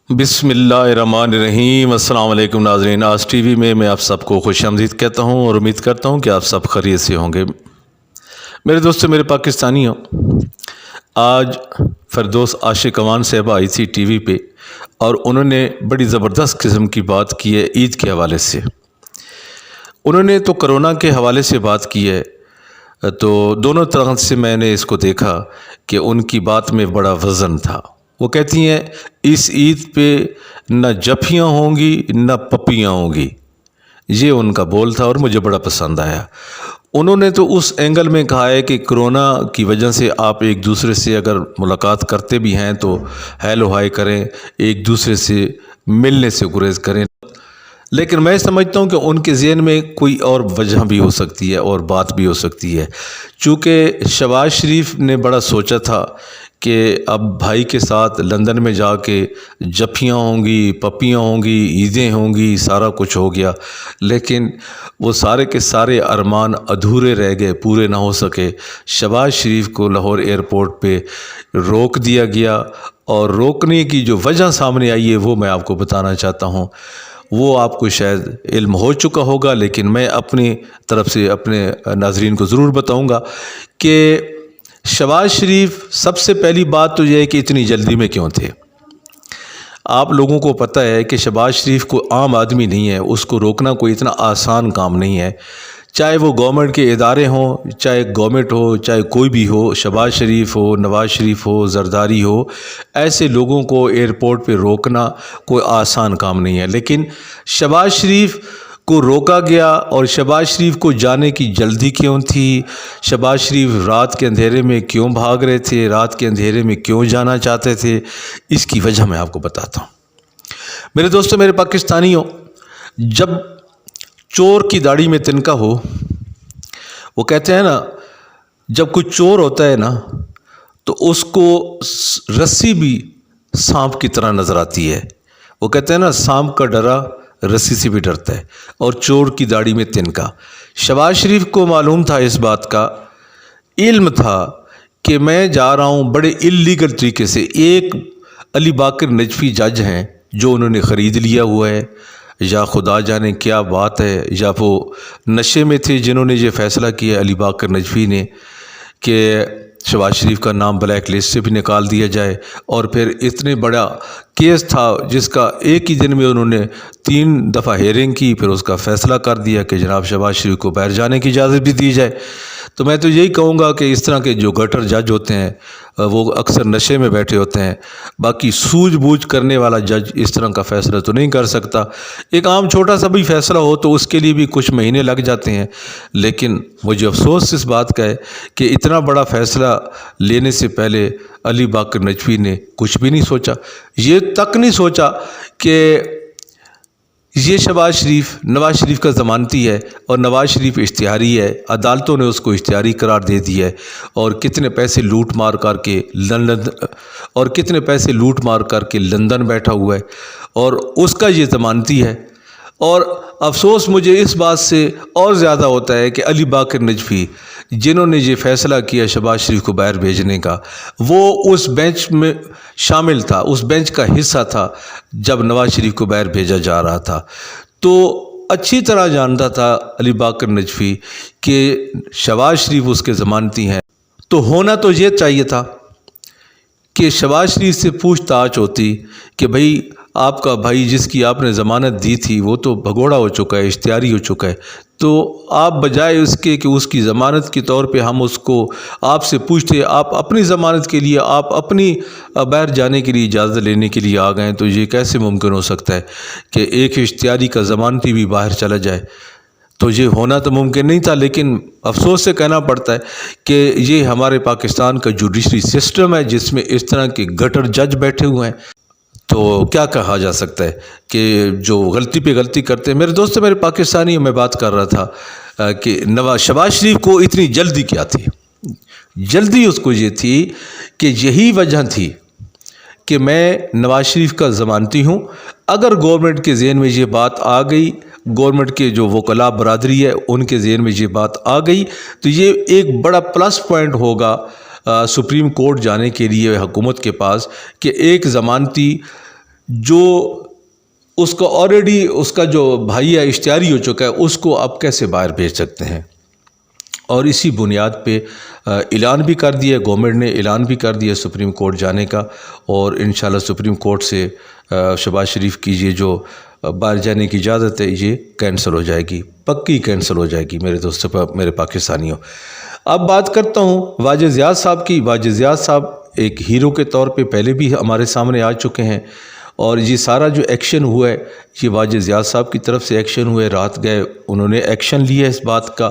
बिस्मिल्लाहिर्रहमानिर्रहीम। अस्सलाम वालेकुम नाज़रीन। आज टीवी में मैं आप सबको खुश आमदीद कहता हूँ और उम्मीद करता हूँ कि आप सब खैरियत से होंगे। मेरे दोस्तों, मेरे पाकिस्तानियों, आज फ़िरदौस आशिक़ अवान साहिबा आई थी टीवी पे और उन्होंने बड़ी ज़बरदस्त किस्म की बात की है ईद के हवाले से। उन्होंने तो कोरोना के हवाले से बात की है, तो दोनों तरह से मैंने इसको देखा कि उनकी बात में बड़ा वज़न था। वो कहती हैं इस ईद पे न जफियाँ होंगी न पपियाँ होंगी, ये उनका बोल था और मुझे बड़ा पसंद आया। उन्होंने तो उस एंगल में कहा है कि कोरोना की वजह से आप एक दूसरे से अगर मुलाकात करते भी हैं तो हेलो हाय करें, एक दूसरे से मिलने से गुरेज करें। लेकिन मैं समझता हूँ कि उनके ज़हन में कोई और वजह भी हो सकती है और बात भी हो सकती है। चूँकि शहबाज शरीफ ने बड़ा सोचा था कि अब भाई के साथ लंदन में जाके जफियाँ होंगी, पपियाँ होंगी, ईदें होंगी, सारा कुछ हो गया, लेकिन वो सारे के सारे अरमान अधूरे रह गए, पूरे ना हो सके। शहबाज शरीफ को लाहौर एयरपोर्ट पे रोक दिया गया और रोकने की जो वजह सामने आई है वो मैं आपको बताना चाहता हूँ। वो आपको शायद इल्म हो चुका होगा, लेकिन मैं अपनी तरफ से अपने नाज़रीन को ज़रूर बताऊँगा कि शहबाज शरीफ सबसे पहली बात तो यह है कि इतनी जल्दी में क्यों थे। आप लोगों को पता है कि शहबाज शरीफ को आम आदमी नहीं है, उसको रोकना कोई इतना आसान काम नहीं है। चाहे वो गवर्नमेंट के इदारे हों, चाहे गवर्नमेंट हो, चाहे कोई भी हो, शहबाज शरीफ हो, नवाज़ शरीफ हो, जरदारी हो, ऐसे लोगों को एयरपोर्ट पे रोकना कोई आसान काम नहीं है। लेकिन शहबाज शरीफ को रोका गया और शहबाज शरीफ को जाने की जल्दी क्यों थी? शहबाज शरीफ रात के अंधेरे में क्यों भाग रहे थे? रात के अंधेरे में क्यों जाना चाहते थे? इसकी वजह मैं आपको बताता हूँ। मेरे दोस्तों, मेरे पाकिस्तानियों, जब चोर की दाढ़ी में तिनका हो, वो कहते हैं ना, जब कोई चोर होता है ना तो उसको रस्सी भी सांप की तरह नज़र आती है। वो कहते हैं ना, सांप का डरा रस्सी से भी डरता है, और चोर की दाढ़ी में तिनका। शहबाज शरीफ को मालूम था, इस बात का इल्म था कि मैं जा रहा हूँ बड़े इल्लीगल तरीके से। एक अली बाकर नजफी जज हैं जो उन्होंने ख़रीद लिया हुआ है, या खुदा जाने क्या बात है, या वो नशे में थे जिन्होंने ये फ़ैसला किया अली बाकर नजफी ने कि शहबाज शरीफ का नाम ब्लैक लिस्ट से भी निकाल दिया जाए। और फिर इतने बड़ा केस था जिसका एक ही दिन में उन्होंने 3 दफ़ा हेयरिंग की, फिर उसका फ़ैसला कर दिया कि जनाब शहबाज शरीफ को बाहर जाने की इजाज़त भी दी जाए। तो मैं तो यही कहूँगा कि इस तरह के जो गटर जज होते हैं वो अक्सर नशे में बैठे होते हैं। बाकी सूझबूझ करने वाला जज इस तरह का फ़ैसला तो नहीं कर सकता। एक आम छोटा सा भी फ़ैसला हो तो उसके लिए भी कुछ महीने लग जाते हैं। लेकिन मुझे अफसोस इस बात का है कि इतना बड़ा फ़ैसला लेने से पहले अली बाकर नजफी ने कुछ भी नहीं सोचा। ये तक नहीं सोचा कि ये शहबाज शरीफ नवाज़ शरीफ का ज़मानती है और नवाज़ शरीफ इश्तिहारी है। अदालतों ने उसको इश्तिहारी करार दे दिया है और कितने पैसे लूट मार करके लंदन बैठा हुआ है और उसका ये ज़मानती है। और अफसोस मुझे इस बात से और ज़्यादा होता है कि अली बाकर नजफी जिन्होंने ये फ़ैसला किया शहबाज शरीफ को बाहर भेजने का, वो उस बेंच में शामिल था, उस बेंच का हिस्सा था जब नवाज़ शरीफ को बाहर भेजा जा रहा था। तो अच्छी तरह जानता था अली बाकर नजफी कि शहबाज शरीफ उसके ज़मानती हैं। तो होना तो ये चाहिए था कि शहबाज शरीफ से पूछताछ होती कि भाई आपका भाई जिसकी आपने ज़मानत दी थी वो तो भगोड़ा हो चुका है, इश्तिहारी हो चुका है, तो आप बजाय उसके कि उसकी ज़मानत के तौर पे हम उसको आपसे पूछते, आप अपनी ज़मानत के लिए, आप अपनी बाहर जाने के लिए इजाज़त लेने के लिए आ गए। तो ये कैसे मुमकिन हो सकता है कि एक इश्तिहारी का ज़मानती भी बाहर चला जाए? तो ये होना तो मुमकिन नहीं था। लेकिन अफसोस से कहना पड़ता है कि ये हमारे पाकिस्तान का जुडिशरी सिस्टम है जिसमें इस तरह के गटर जज बैठे हुए हैं। तो क्या कहा जा सकता है कि जो गलती पे गलती करते हैं। मेरे दोस्तों, मेरे पाकिस्तानी, मैं बात कर रहा था कि शहबाज शरीफ को इतनी जल्दी क्या थी? जल्दी उसको ये थी कि यही वजह थी कि मैं नवाज़ शरीफ का ज़मानती हूँ। अगर गवर्नमेंट के ज़हन में ये बात आ गई, गवर्नमेंट के जो वकला बरादरी है उनके ज़हन में ये बात आ गई, तो ये एक बड़ा प्लस पॉइंट होगा सुप्रीम कोर्ट जाने के लिए हुकूमत के पास कि एक ज़मानती جو اس کا آلریڈی اس کا جو بھائی ہے اشتہاری ہو چکا ہے اس کو اب کیسے باہر بھیج سکتے ہیں؟ اور اسی بنیاد پہ اعلان بھی کر دیا، گورنمنٹ نے اعلان بھی کر دیا سپریم کورٹ جانے کا، اور انشاءاللہ سپریم کورٹ سے شہباز شریف کی یہ جو باہر جانے کی اجازت ہے یہ کینسل ہو جائے گی، پکی کینسل ہو جائے گی میرے دوستوں، میرے پاکستانیوں۔ اب بات کرتا ہوں واجد زیاد صاحب کی۔ واجد زیاد صاحب ایک ہیرو کے طور پہ پہلے بھی ہمارے سامنے آ چکے ہیں، اور یہ سارا جو ایکشن ہوا ہے یہ واجد زیاد صاحب کی طرف سے ایکشن ہوا ہے۔ رات گئے انہوں نے ایکشن لیا اس بات کا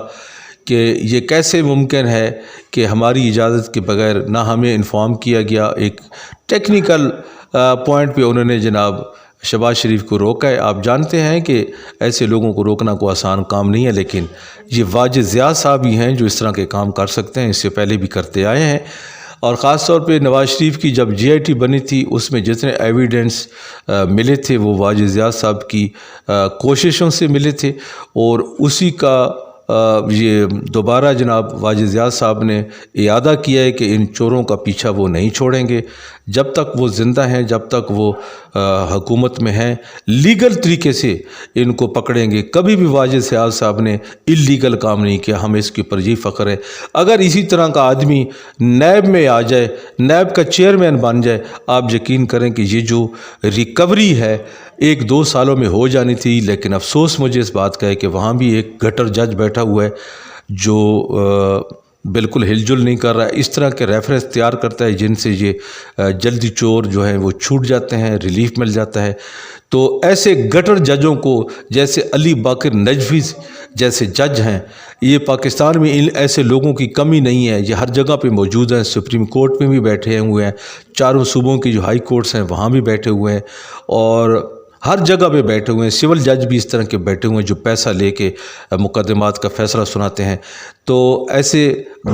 کہ یہ کیسے ممکن ہے کہ ہماری اجازت کے بغیر نہ ہمیں انفارم کیا گیا۔ ایک ٹیکنیکل پوائنٹ پہ انہوں نے جناب شہباز شریف کو روکا ہے۔ آپ جانتے ہیں کہ ایسے لوگوں کو روکنا کوئی آسان کام نہیں ہے، لیکن یہ واجد زیاد صاحب ہی ہیں جو اس طرح کے کام کر سکتے ہیں، اس سے پہلے بھی کرتے آئے ہیں۔ اور خاص طور پہ نواز شریف کی جب جے آئی ٹی بنی تھی اس میں جتنے ایویڈنس ملے تھے وہ واجد زیاد صاحب کی کوششوں سے ملے تھے، اور اسی کا یہ دوبارہ جناب واجد زیاد صاحب نے اعادہ کیا ہے کہ ان چوروں کا پیچھا وہ نہیں چھوڑیں گے جب تک وہ زندہ ہیں، جب تک وہ حکومت میں ہیں، لیگل طریقے سے ان کو پکڑیں گے۔ کبھی بھی واجد زیاد صاحب نے اللیگل کام نہیں کیا، ہمیں اس کے اوپر یہ فخر ہے۔ اگر اسی طرح کا آدمی نیب میں آ جائے، نیب کا چیئرمین بن جائے، آپ یقین کریں کہ یہ جو ریکوری ہے 1-2 سالوں میں ہو جانی تھی، لیکن افسوس مجھے اس بات کا ہے کہ وہاں بھی ایک گٹر جج بیٹھا ہوا ہے جو بالکل ہل جل نہیں کر رہا ہے، اس طرح کے ریفرنس تیار کرتا ہے جن سے یہ جلدی چور جو ہیں وہ چھوٹ جاتے ہیں، ریلیف مل جاتا ہے۔ تو ایسے گٹر ججوں کو جیسے علی باقر نجوی جیسے جج ہیں، یہ پاکستان میں ان ایسے لوگوں کی کمی نہیں ہے، یہ ہر جگہ پہ موجود ہیں۔ سپریم کورٹ میں بھی بیٹھے ہوئے ہیں، چاروں صوبوں کی جو ہائی کورٹس ہیں وہاں بھی بیٹھے ہوئے ہیں، اور ہر جگہ پہ بیٹھے ہوئے ہیں۔ سول جج بھی اس طرح کے بیٹھے ہوئے ہیں جو پیسہ لے کے مقدمات کا فیصلہ سناتے ہیں۔ تو ایسے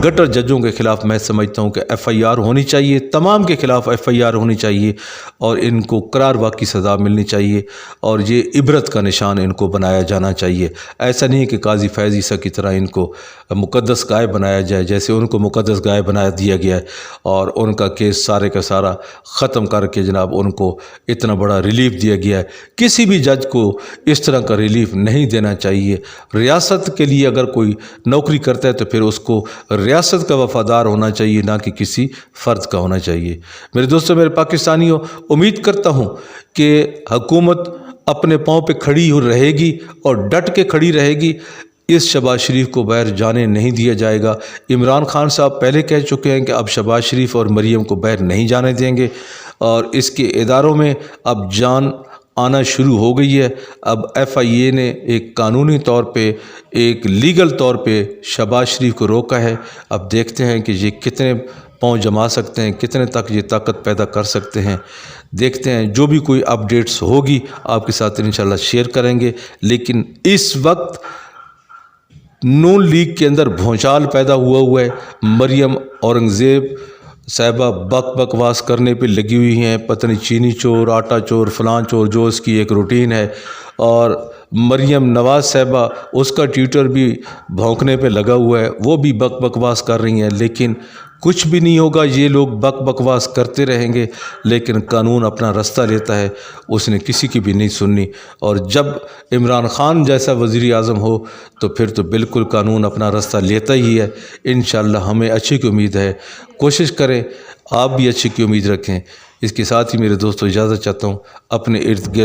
گٹر ججوں کے خلاف میں سمجھتا ہوں کہ ایف آئی آر ہونی چاہیے، تمام کے خلاف ایف آئی آر ہونی چاہیے، اور ان کو قرار واقعی سزا ملنی چاہیے، اور یہ عبرت کا نشان ان کو بنایا جانا چاہیے۔ ایسا نہیں کہ قاضی فیض عیسیٰ کی طرح ان کو مقدس گائے بنایا جائے، جیسے ان کو مقدس گائے بنا دیا گیا ہے، اور ان کا کیس سارے کا سارا ختم کر کے جناب ان کو اتنا بڑا ریلیف دیا گیا ہے۔ کسی بھی جج کو اس طرح کا ریلیف نہیں دینا چاہیے۔ ریاست کے لیے اگر کوئی نوکری کرتا ہے تو پھر اس کو ریاست کا وفادار ہونا چاہیے، نہ کہ کسی فرد کا ہونا چاہیے۔ میرے دوستوں، میرے پاکستانیوں، امید کرتا ہوں کہ حکومت اپنے پاؤں پہ کھڑی رہے گی اور ڈٹ کے کھڑی رہے گی۔ اس شہباز شریف کو باہر جانے نہیں دیا جائے گا۔ عمران خان صاحب پہلے کہہ چکے ہیں کہ اب شہباز شریف اور مریم کو باہر نہیں جانے دیں گے، اور اس کے اداروں میں اب جان آنا شروع ہو گئی ہے۔ اب ایف آئی اے نے ایک قانونی طور پہ، ایک لیگل طور پہ شہباز شریف کو روکا ہے۔ اب دیکھتے ہیں کہ یہ کتنے پاؤں جما سکتے ہیں، کتنے تک یہ طاقت پیدا کر سکتے ہیں۔ دیکھتے ہیں، جو بھی کوئی اپڈیٹس ہوگی آپ کے ساتھ انشاءاللہ شیئر کریں گے۔ لیکن اس وقت نون لیگ کے اندر بھونچال پیدا ہوا ہے۔ مریم اورنگزیب صاحبہ بکواس کرنے پہ لگی ہوئی ہیں، پتہ نہیں چینی چور، آٹا چور، فلاں چور، جو اس کی ایک روٹین ہے، اور مریم نواز صاحبہ اس کا ٹویٹر بھی بھونکنے پہ لگا ہوا ہے، وہ بھی بکواس کر رہی ہیں۔ لیکن کچھ بھی نہیں ہوگا، یہ لوگ بکواس کرتے رہیں گے، لیکن قانون اپنا رستہ لیتا ہے، اس نے کسی کی بھی نہیں سننی۔ اور جب عمران خان جیسا وزیر اعظم ہو تو پھر تو بالکل قانون اپنا رستہ لیتا ہی ہے۔ انشاءاللہ ہمیں اچھی کی امید ہے، کوشش کریں آپ بھی اچھی کی امید رکھیں۔ اس کے ساتھ ہی میرے دوستوں اجازت چاہتا ہوں، اپنے ارد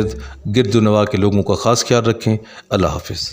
گرد و نواح کے لوگوں کا خاص خیال رکھیں۔ اللہ حافظ۔